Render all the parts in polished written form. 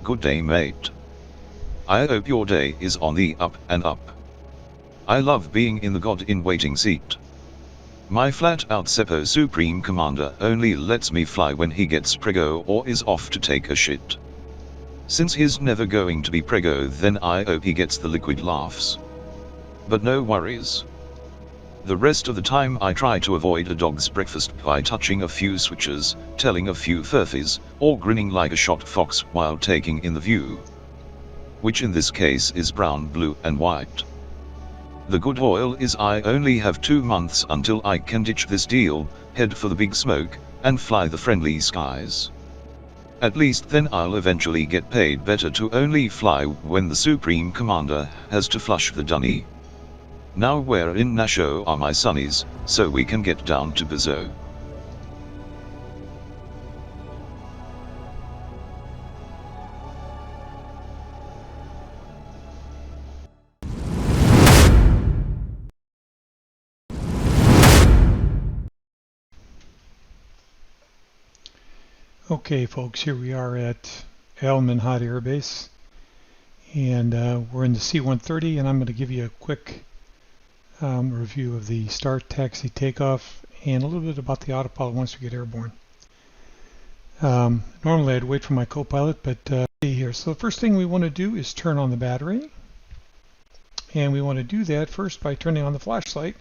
Good day, mate. I hope your day is on the up and up. I love being in the God-in-waiting seat. My flat-out Seppo Supreme Commander only lets me fly when he gets prego or is off to take a shit. Since he's never going to be prego, then I hope he gets the liquid laughs. But no worries. The rest of the time I try to avoid a dog's breakfast by touching a few switches, telling a few furfies, or grinning like a shot fox while taking in the view. Which in this case is brown, blue and white. The good oil is I only have 2 months until I can ditch this deal, head for the big smoke, and fly the friendly skies. At least then I'll eventually get paid better to only fly when the Supreme Commander has to flush the dunny. Now where in Nasho are my sunnies, so we can get down to Bezo? Okay folks, here we are at Alman Hot Air Base, and we're in the C-130, and I'm going to give you a quick review of the start, taxi, takeoff, and a little bit about the autopilot once we get airborne. Normally I'd wait for my co-pilot, but here. So the first thing we want to do is turn on the battery, and we want to do that first by turning on the flashlight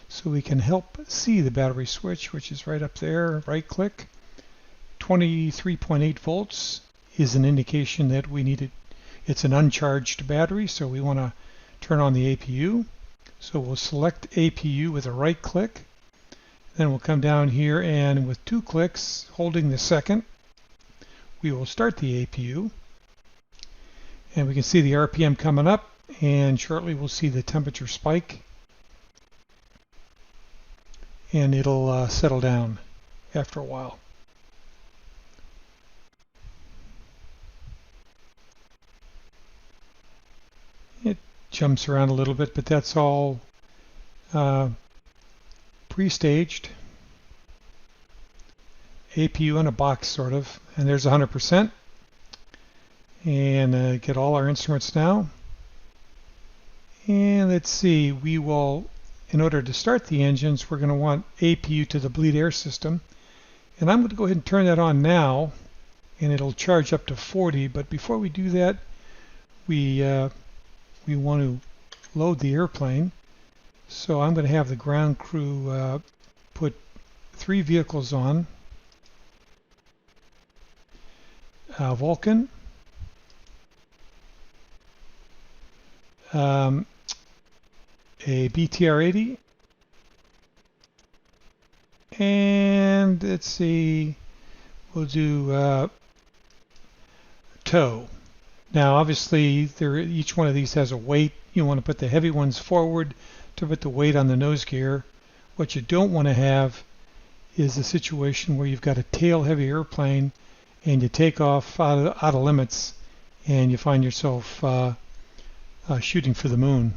so we can help see the battery switch, which is right up there. Right click. 23.8 volts is an indication that we need it. It's an uncharged battery, so we want to turn on the APU. So we'll select APU with a right click. Then we'll come down here, and with 2 clicks, holding the second, we will start the APU. And we can see the RPM coming up, and shortly we'll see the temperature spike. And it'll settle down after a while. It jumps around a little bit, but that's all pre-staged. APU in a box, sort of. And there's 100%. And get all our instruments now. And let's see, we will, in order to start the engines, we're going to want APU to the bleed air system. And I'm going to go ahead and turn that on now, and it'll charge up to 40. But before we do that, we want to load the airplane. So I'm going to have the ground crew put 3 vehicles on. Vulcan, a BTR-80, and let's see, we'll do tow. Now obviously each one of these has a weight. You want to put the heavy ones forward to put the weight on the nose gear. What you don't want to have is a situation where you've got a tail heavy airplane and you take off out of limits and you find yourself shooting for the moon.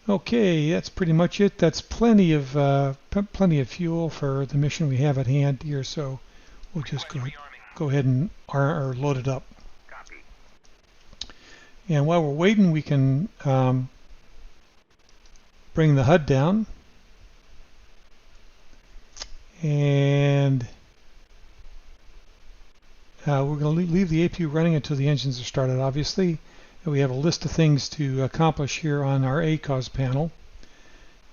Okay, that's pretty much it. That's plenty of fuel for the mission we have at hand here, so we'll just go ahead and load it up. And while we're waiting, we can bring the HUD down, and we're going to leave the APU running until the engines are started, obviously. And we have a list of things to accomplish here on our ACOS panel.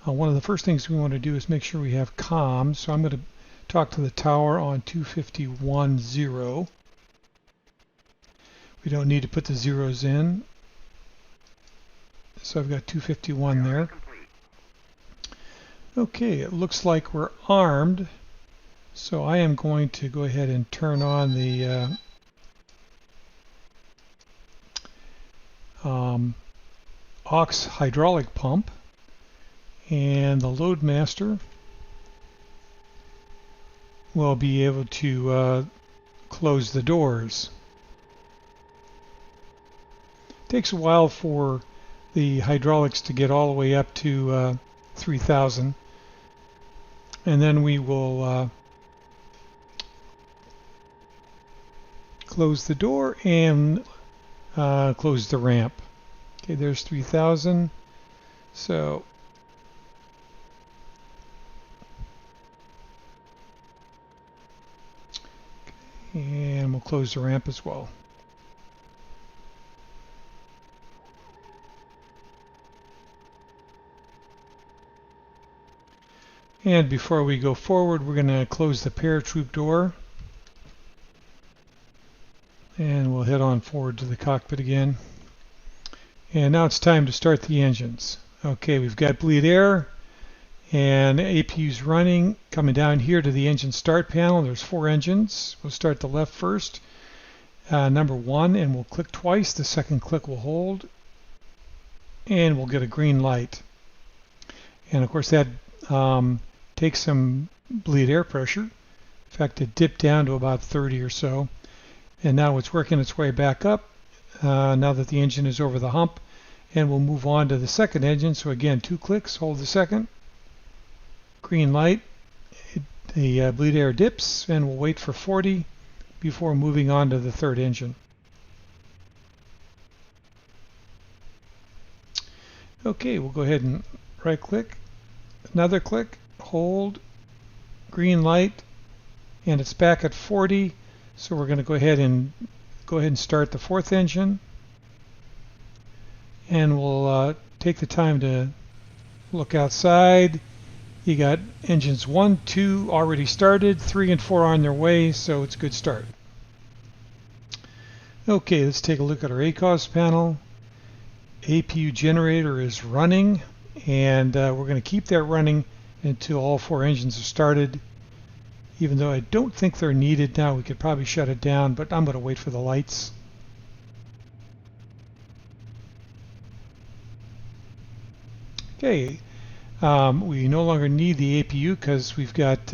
One of the first things we want to do is make sure we have comms, so I'm going to talk to the tower on 251.0. We don't need to put the zeros in. So I've got 251 there. Okay, it looks like we're armed. So I am going to go ahead and turn on the aux hydraulic pump, and the Loadmaster will be able to close the doors. It takes a while for the hydraulics to get all the way up to 3000, and then we will close the door and close the ramp. Okay, there's 3,000. So and we'll close the ramp as well. And before we go forward, we're going to close the paratroop door. And we'll head on forward to the cockpit again. And now it's time to start the engines. Okay, we've got bleed air and APU's running. Coming down here to the engine start panel, there's 4 engines. We'll start the left first, number 1, and we'll click twice. The second click will hold, and we'll get a green light. And of course that takes some bleed air pressure. In fact, it dipped down to about 30 or so. And now it's working its way back up now that the engine is over the hump. And we'll move on to the second engine. So again, 2 clicks, hold the second. Green light. The bleed air dips, and we'll wait for 40 before moving on to the third engine. Okay, we'll go ahead and right click. Another click, hold, green light, and it's back at 40. So we're going to go ahead and start the fourth engine, and we'll take the time to look outside. You got engines 1, 2 already started, 3 and 4 on their way, so it's a good start. Okay, let's take a look at our ACOS panel. APU generator is running, and we're going to keep that running until all 4 engines are started. Even though I don't think they're needed now, we could probably shut it down, but I'm going to wait for the lights. Okay, we no longer need the APU because we've got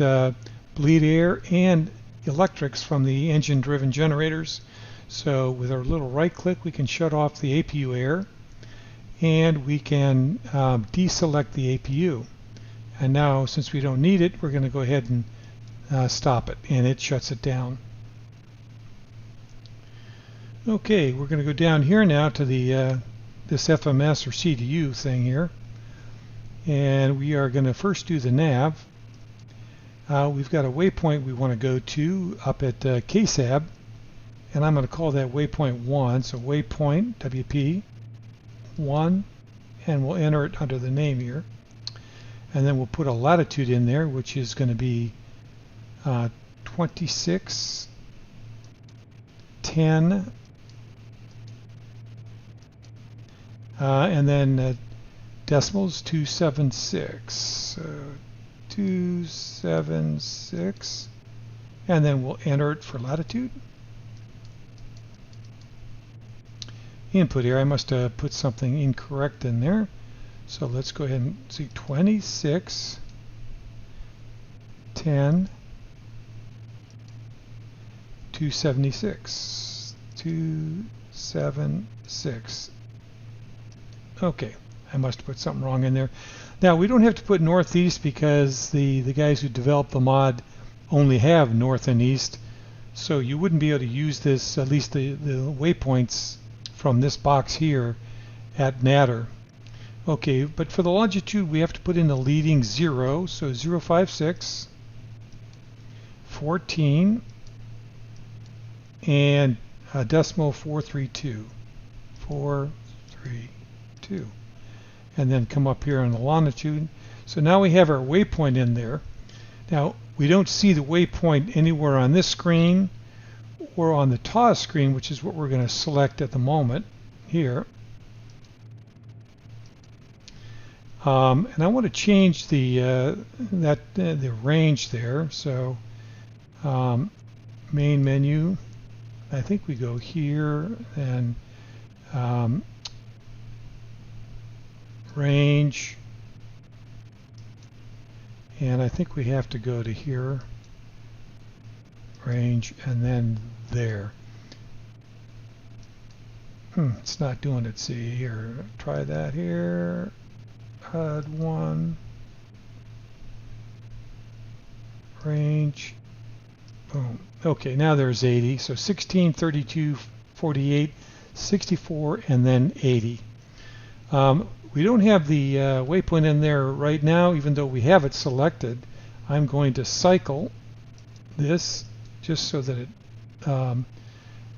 bleed air and electrics from the engine-driven generators. So with our little right click, we can shut off the APU air, and we can deselect the APU. And now, since we don't need it, we're going to go ahead and stop it, and it shuts it down. Okay, we're going to go down here now to the this FMS or CDU thing here, and we are going to first do the nav. We've got a waypoint we want to go to up at KSAB, and I'm going to call that waypoint 1. So waypoint WP 1, and we'll enter it under the name here, and then we'll put a latitude in there, which is going to be 26 10, and then decimals 276, 276, and then we'll enter it for latitude. Input here, I must have put something incorrect in there, so let's go ahead and see 26 10 276 276. Okay, I must have put something wrong in there. Now we don't have to put northeast because the guys who developed the mod only have north and east, so you wouldn't be able to use this, at least the waypoints from this box here at Natter. Okay, but for the longitude we have to put in the leading 0, so 056 14 and decimal 432, 432, and then come up here on the longitude. So now we have our waypoint in there. Now we don't see the waypoint anywhere on this screen or on the TAWS screen, which is what we're going to select at the moment here. And I want to change the the range there. So main menu, I think we go here, and range, and I think we have to go to here, range, and then there. It's not doing it. See here, try that here. HUD 1, range, Boom. Okay, now there's 80. So 16, 32, 48, 64, and then 80. We don't have the waypoint in there right now, even though we have it selected. I'm going to cycle this just so that it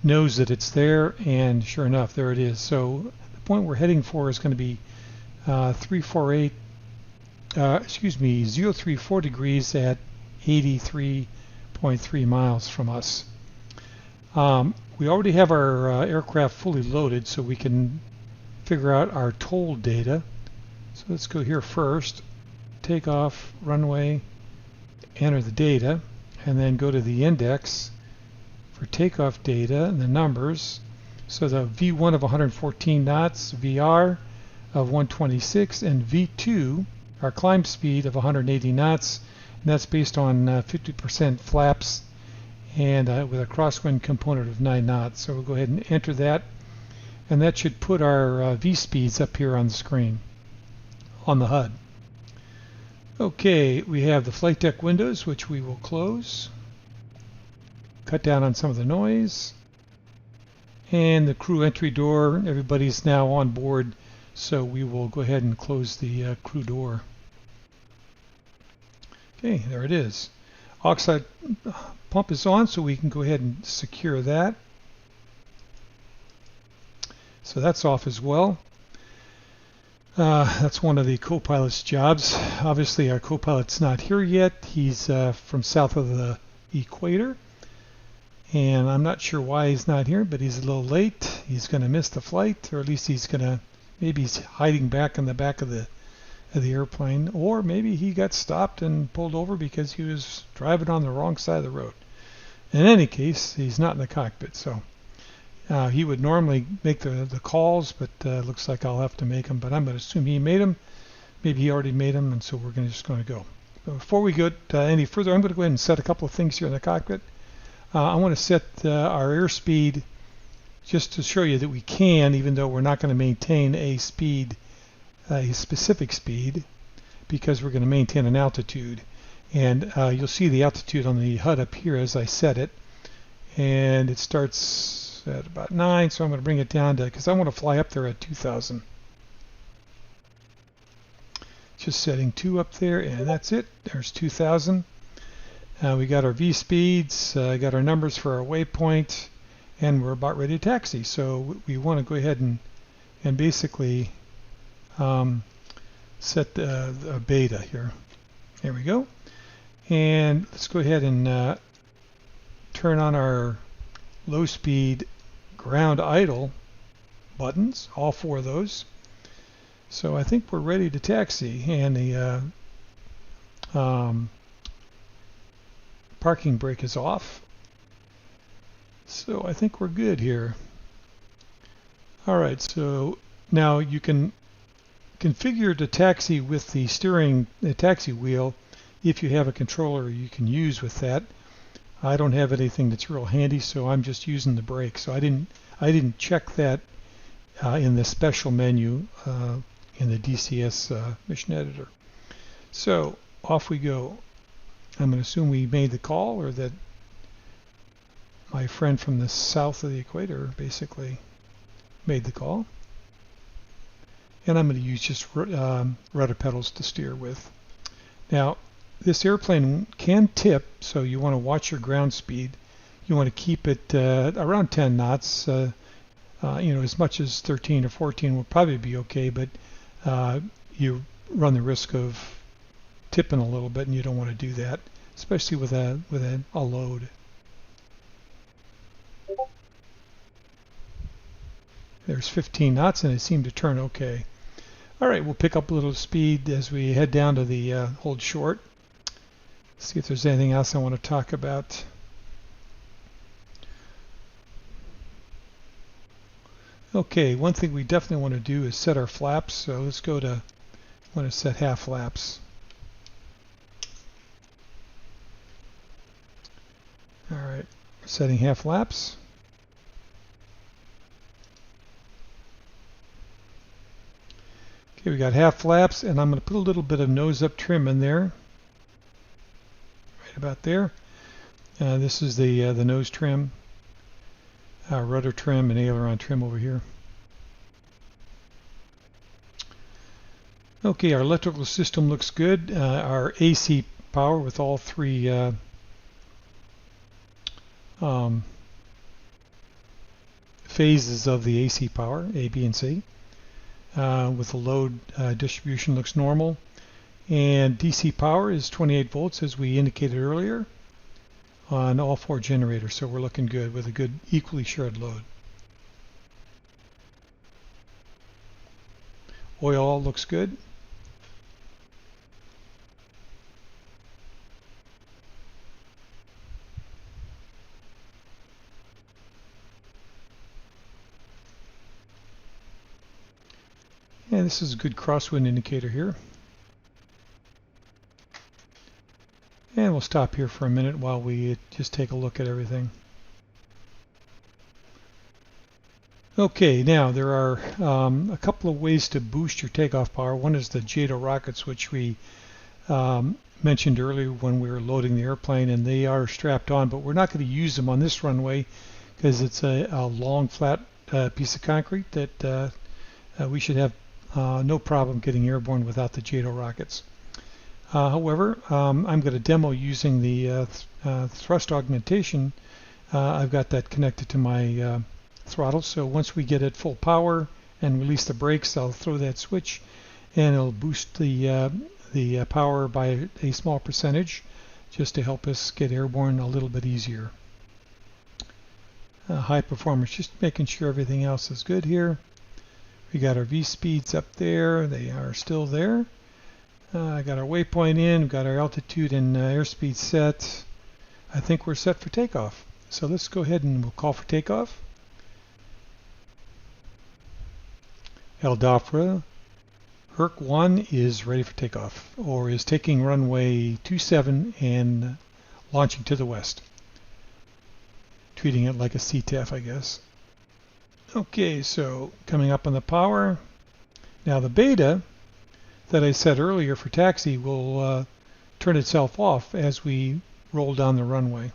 knows that it's there, and sure enough, there it is. So the point we're heading for is going to be 348, 034 degrees at 83.3 miles from us. We already have our aircraft fully loaded, so we can figure out our toll data. So let's go here first, takeoff, runway, enter the data, and then go to the index for takeoff data and the numbers. So the V1 of 114 knots, VR of 126, and V2, our climb speed of 180 knots, and that's based on 50% flaps and with a crosswind component of 9 knots. So we'll go ahead and enter that, and that should put our V speeds up here on the screen on the HUD. Okay, we have the flight deck windows, which we will close, cut down on some of the noise, and the crew entry door. Everybody's now on board, so we will go ahead and close the crew door. Okay, there it is. Oxide pump is on, so we can go ahead and secure that. So that's off as well. That's one of the co-pilot's jobs. Obviously, our co-pilot's not here yet. He's from south of the equator, and I'm not sure why he's not here, but he's a little late. He's going to miss the flight, or at least maybe he's hiding back in the back of the airplane, or maybe he got stopped and pulled over because he was driving on the wrong side of the road. In any case, he's not in the cockpit, so he would normally make the calls, but looks like I'll have to make them. But I'm going to assume he made them. Maybe he already made them, and so we're just going to go. But before we go any further, I'm going to go ahead and set a couple of things here in the cockpit. I want to set our airspeed just to show you that we can, even though we're not going to maintain a specific speed, because we're going to maintain an altitude. And you'll see the altitude on the HUD up here as I set it, and it starts at about 9, so I'm going to bring it down to, because I want to fly up there at 2,000. Just setting 2 up there, and that's it. There's 2,000. We got our V speeds, got our numbers for our waypoint, and we're about ready to taxi. So we want to go ahead and basically set the beta here. There we go. And let's go ahead and turn on our low speed ground idle buttons, all 4 of those. So I think we're ready to taxi, and the parking brake is off. So I think we're good here. Alright, so now you can configure the taxi with the taxi wheel if you have a controller you can use with that. I don't have anything that's real handy, so I'm just using the brake. So I didn't check that in the special menu in the DCS mission editor. So off we go. I'm going to assume we made the call, or that my friend from the south of the equator basically made the call. And I'm going to use just rudder pedals to steer with. Now, this airplane can tip, so you want to watch your ground speed. You want to keep it around 10 knots. As much as 13 or 14 will probably be okay, but you run the risk of tipping a little bit, and you don't want to do that, especially with a load. There's 15 knots, and it seemed to turn okay. All right, we'll pick up a little speed as we head down to the hold short. See if there's anything else I want to talk about. Okay, one thing we definitely want to do is set our flaps. So let's go to, I want to set half flaps. All right, setting half flaps. Okay, we got half flaps, and I'm going to put a little bit of nose up trim in there, right about there. This is the nose trim, rudder trim, and aileron trim over here. Okay, our electrical system looks good. Our AC power with all three phases of the AC power, A, B, and C, with the load distribution looks normal. And DC power is 28 volts as we indicated earlier on all four generators, so we're looking good with a good equally shared load. Oil looks good. And this is a good crosswind indicator here. And we'll stop here for a minute while we just take a look at everything. Okay, now there are a couple of ways to boost your takeoff power. One is the JATO rockets, which we mentioned earlier when we were loading the airplane, and they are strapped on, but we're not going to use them on this runway because it's a long, flat piece of concrete that we should have no problem getting airborne without the JATO rockets. However, I'm going to demo using the thrust augmentation. I've got that connected to my throttle, so once we get it full power and release the brakes, I'll throw that switch and it'll boost the power by a small percentage just to help us get airborne a little bit easier. High performance, just making sure everything else is good here. We got our V speeds up there, they are still there. I got our waypoint in, we've got our altitude and airspeed set. I think we're set for takeoff. So let's go ahead and we'll call for takeoff. Eldafra, Herc-1 is ready for takeoff, or is taking runway 27 and launching to the west. Treating it like a CTAF, I guess. Okay, so coming up on the power. Now the beta that I said earlier for taxi will turn itself off as we roll down the runway.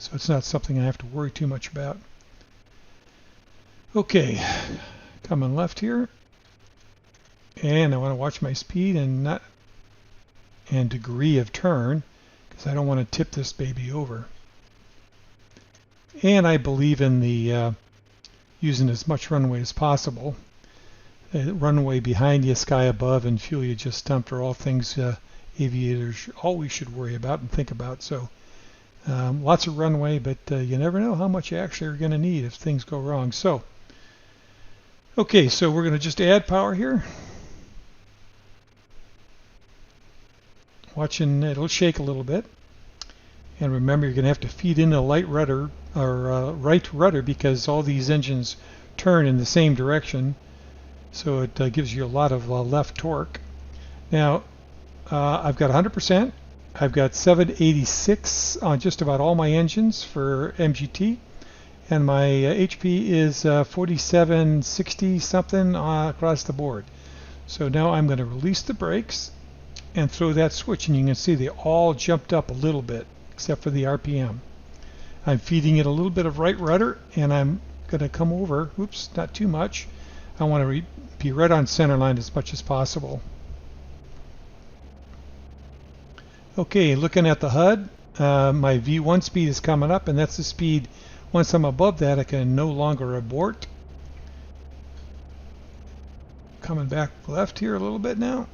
So it's not something I have to worry too much about. Okay, coming left here. And I want to watch my speed and degree of turn because I don't want to tip this baby over. And I believe in the using as much runway as possible. Runway behind you, sky above, and fuel you just dumped are all things aviators always should worry about and think about. So lots of runway, but you never know how much you actually are going to need if things go wrong. So, okay, so we're going to just add power here. Watching, it'll shake a little bit. And remember, you're going to have to feed in a light rudder or right rudder because all these engines turn in the same direction. So it gives you a lot of left torque. Now, I've got 100%. I've got 786 on just about all my engines for MGT. And my HP is 4760 something across the board. So now I'm going to release the brakes and throw that switch. And you can see they all jumped up a little bit, except for the RPM. I'm feeding it a little bit of right rudder, and I'm going to come over. Oops, not too much. I want to be right on center line as much as possible. Okay, looking at the HUD, my V1 speed is coming up, and that's the speed. Once I'm above that, I can no longer abort. Coming back left here a little bit now.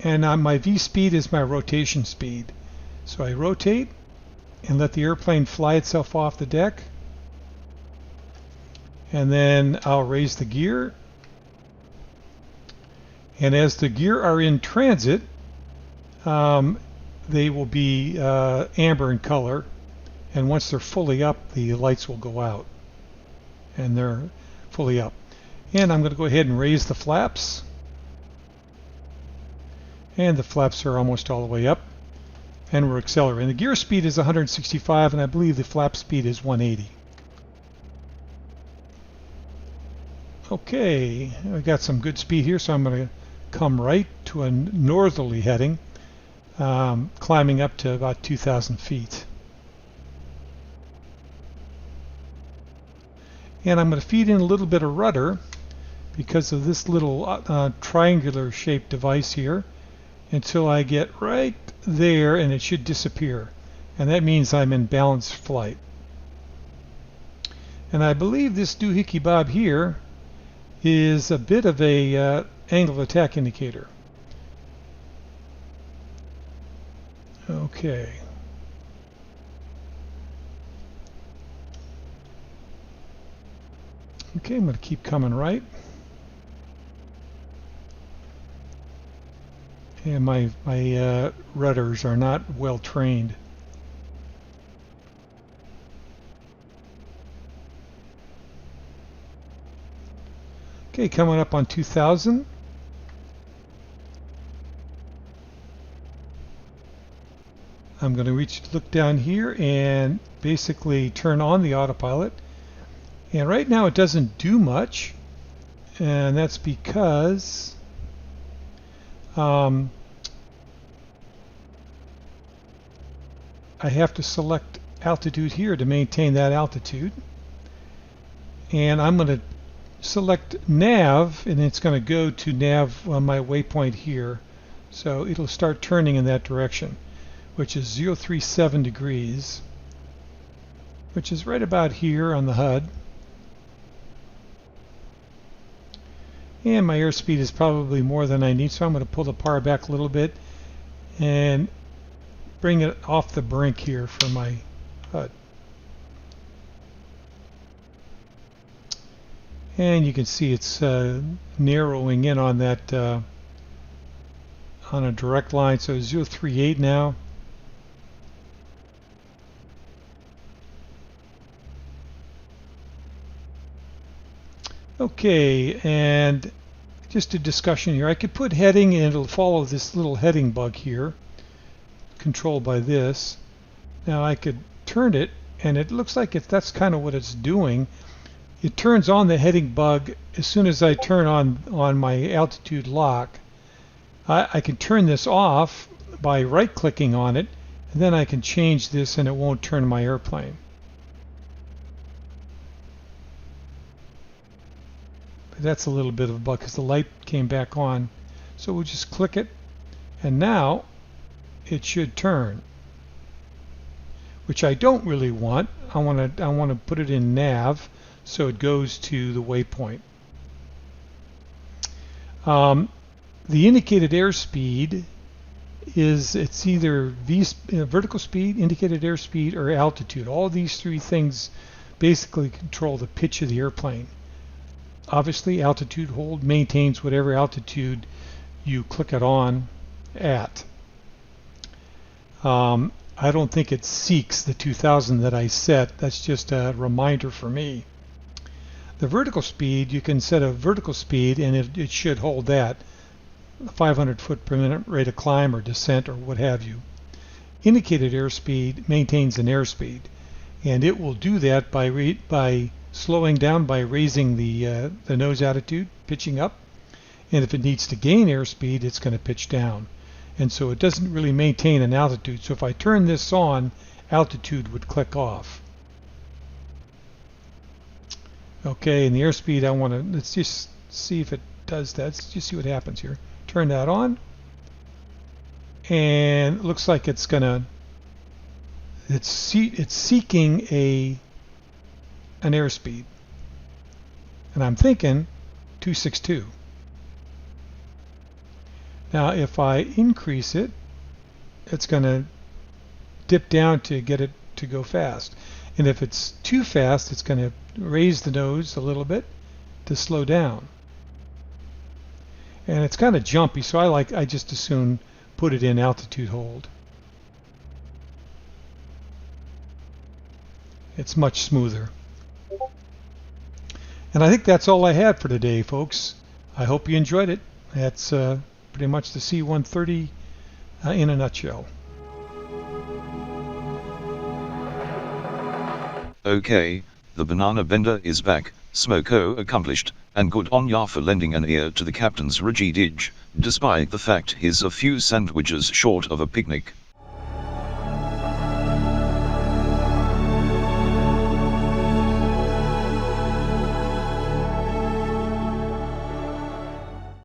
And my V speed is my rotation speed. So I rotate and let the airplane fly itself off the deck. And then I'll raise the gear. And as the gear are in transit, they will be amber in color. And once they're fully up, the lights will go out. And they're fully up. And I'm going to go ahead and raise the flaps. And the flaps are almost all the way up. And we're accelerating. The gear speed is 165, and I believe the flap speed is 180. Okay, I got some good speed here, so I'm going to come right to a northerly heading, climbing up to about 2,000 feet. And I'm going to feed in a little bit of rudder because of this little triangular shaped device here until I get right there, and it should disappear. And that means I'm in balanced flight. And I believe this doohickey bob here is a bit of a angle of attack indicator. Okay. Okay, I'm going to keep coming right. And my rudders are not well trained. Okay, coming up on 2000. I'm going to look down here and basically turn on the autopilot. And right now it doesn't do much, and that's because I have to select altitude here to maintain that altitude. And I'm going to select nav, and it's going to go to nav on my waypoint here. So it'll start turning in that direction, which is 037 degrees, which is right about here on the HUD. And my airspeed is probably more than I need, so I'm going to pull the power back a little bit and bring it off the brink here for my HUD. And you can see it's narrowing in on that on a direct line, so 038 now. Okay, and just a discussion here. I could put heading and it'll follow this little heading bug here, controlled by this. Now I could turn it, and it looks like that's kind of what it's doing. It turns on the heading bug as soon as I turn on my altitude lock. I can turn this off by right-clicking on it, and then I can change this and it won't turn my airplane. But that's a little bit of a bug because the light came back on. So we'll just click it, and now it should turn, which I don't really want. I want to put it in nav, so it goes to the waypoint. The indicated airspeed it's either vertical speed, indicated airspeed, or altitude. All these three things basically control the pitch of the airplane. Obviously, altitude hold maintains whatever altitude you click it on at. I don't think it seeks the 2000 that I set. That's just a reminder for me. The vertical speed, you can set a vertical speed and it should hold that, 500 foot per minute rate of climb or descent or what have you. Indicated airspeed maintains an airspeed, and it will do that by slowing down by raising the nose attitude, pitching up, and if it needs to gain airspeed, it's going to pitch down. And so it doesn't really maintain an altitude. So if I turn this on, altitude would click off. Okay, and the airspeed let's just see if it does that. Let's just see what happens here. Turn that on, and it looks like it's seeking an airspeed, and I'm thinking 262. Now if I increase it, it's going to dip down to get it to go fast, and if it's too fast, it's going to raise the nose a little bit to slow down. And it's kind of jumpy, so I just as soon put it in altitude hold. It's much smoother. And I think that's all I had for today, folks. I hope you enjoyed it. That's pretty much the C-130 in a nutshell. Okay, the banana bender is back, Smoko accomplished, and good on ya for lending an ear to the captain's rigidage, despite the fact he's a few sandwiches short of a picnic.